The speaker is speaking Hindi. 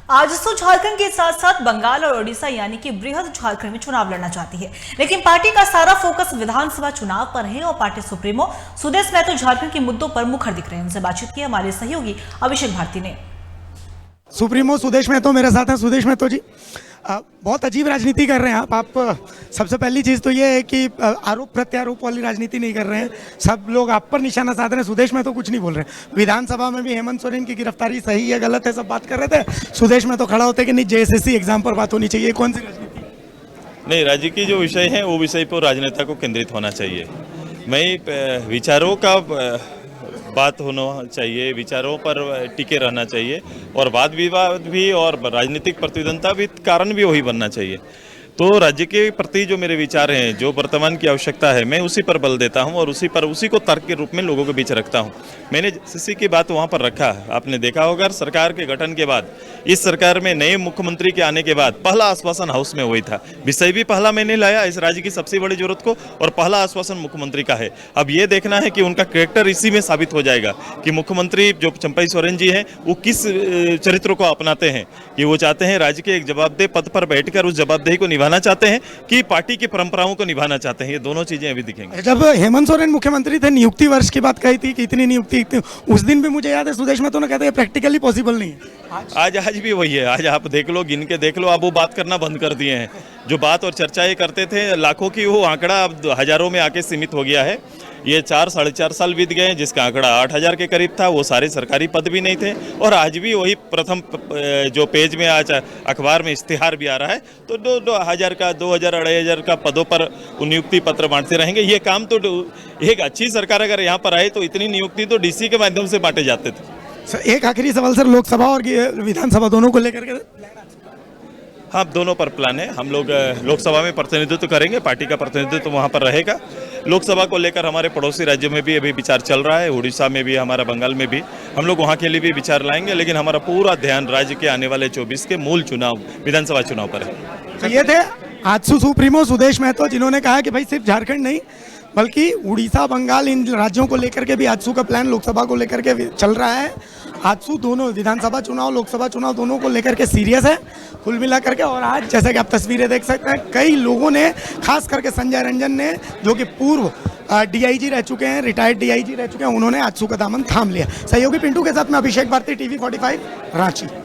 आजसू झारखंड के साथ साथ बंगाल और ओडिशा यानी कि बृहद झारखंड में चुनाव लड़ना चाहती है, लेकिन पार्टी का सारा फोकस विधानसभा चुनाव पर है और पार्टी सुप्रीमो सुदेश महतो झारखंड के मुद्दों पर मुखर दिख रहे हैं। उनसे बातचीत की हमारे सहयोगी अभिषेक भारती ने। सुप्रीमो सुदेश महतो मेरे साथ हैं। सुदेश महतो जी, बहुत अजीब राजनीति कर रहे हैं आप सबसे पहली चीज़ तो ये है कि आरोप प्रत्यारोप वाली राजनीति नहीं कर रहे हैं। सब लोग आप पर निशाना साध रहे हैं। सुदेश महतो कुछ नहीं बोल रहे हैं। विधानसभा में भी हेमंत सोरेन की गिरफ्तारी सही है गलत है सब बात कर रहे थे। सुदेश महतो खड़ा होते कि नहीं जेएसएससी एग्जाम पर बात होनी चाहिए। कौन सी राजनीति? नहीं, राज्य की जो विषय है वो विषय पर राजनेता को केंद्रित होना चाहिए। मैं विचारों का बात होना चाहिए, विचारों पर टिके रहना चाहिए और वाद विवाद भी और राजनीतिक प्रतिद्वंदता भी कारण भी वही बनना चाहिए। तो राज्य के प्रति जो मेरे विचार हैं, जो वर्तमान की आवश्यकता है, मैं उसी पर बल देता हूं और उसी को तर्क के रूप में लोगों के बीच रखता हूं। मैंने जेएसएससी की बात वहां पर रखा। आपने देखा होगा सरकार के गठन के बाद, इस सरकार में नए मुख्यमंत्री के आने के बाद पहला आश्वासन हाउस में हुई था। विषय भी पहला मैंने लाया इस राज्य की सबसे बड़ी जरूरत को और पहला आश्वासन मुख्यमंत्री का है। अब ये देखना है कि उनका कैरेक्टर इसी में साबित हो जाएगा कि मुख्यमंत्री जो चंपई सोरेन जी हैं वो किस चरित्र को अपनाते हैं, कि वो चाहते हैं राज्य के एक जवाबदेह पद पर बैठकर उस जवाबदेही को निभाना चाहते हैं कि पार्टी की परंपराओं को निभाना चाहते हैं। ये दोनों चीजें अभी दिखेंगी। जब हेमंत सोरेन मुख्यमंत्री थे, नियुक्ति वर्ष की बात कही थी कि इतनी नियुक्ति, उस दिन भी मुझे याद है सुदेश महतो ने कहते हैं प्रैक्टिकली पॉसिबल नहीं है। आज भी वही है। आज आप देख लो, गिन के देख लो, अब वो बात करना बंद कर दिए हैं। जो बात और चर्चाएं करते थे लाखों की, वो आंकड़ा अब हजारों में आके सीमित हो गया है। ये 4-4.5 साल बीत गए जिसका आंकड़ा 8,000 के करीब था। वो सारे सरकारी पद भी नहीं थे और आज भी वही प्रथम जो पेज में आज अखबार में इश्तिहार भी आ रहा है। तो 2,000 का 2,000 2,500 का पदों पर नियुक्ति पत्र बांटते रहेंगे। ये काम तो एक अच्छी सरकार अगर यहाँ पर आए तो इतनी नियुक्ति तो डीसी के माध्यम से बांटे जाते थे। सर, एक आखिरी सवाल सर, लोकसभा और विधानसभा दोनों को लेकर के? हाँ, दोनों पर प्लान है। हम लोग लोकसभा में प्रतिनिधित्व करेंगे, पार्टी का प्रतिनिधित्व वहाँ पर रहेगा। लोकसभा को लेकर हमारे पड़ोसी राज्यों में भी अभी विचार चल रहा है, उड़ीसा में भी, हमारा बंगाल में भी। हम लोग वहाँ के लिए भी विचार लाएंगे, लेकिन हमारा पूरा ध्यान राज्य के आने वाले 24 के मूल चुनाव, विधानसभा चुनाव पर है। तो ये थे आजसू सुप्रीमो सुदेश महतो, जिन्होंने कहा कि भाई सिर्फ झारखंड नहीं बल्कि उड़ीसा बंगाल इन राज्यों को लेकर के भी आजसू का प्लान लोकसभा को लेकर के चल रहा है। आजसू दोनों विधानसभा चुनाव लोकसभा चुनाव दोनों को लेकर के सीरियस है कुल मिला करके। और आज जैसे कि आप तस्वीरें देख सकते हैं, कई लोगों ने, खास करके संजय रंजन ने, जो कि पूर्व डीआईजी रह चुके हैं, रिटायर्ड डीआईजी रह चुके हैं, उन्होंने आजसू का दामन थाम लिया। सहयोगी पिंटू के साथ मैं अभिषेक भारती, TV 45 रांची।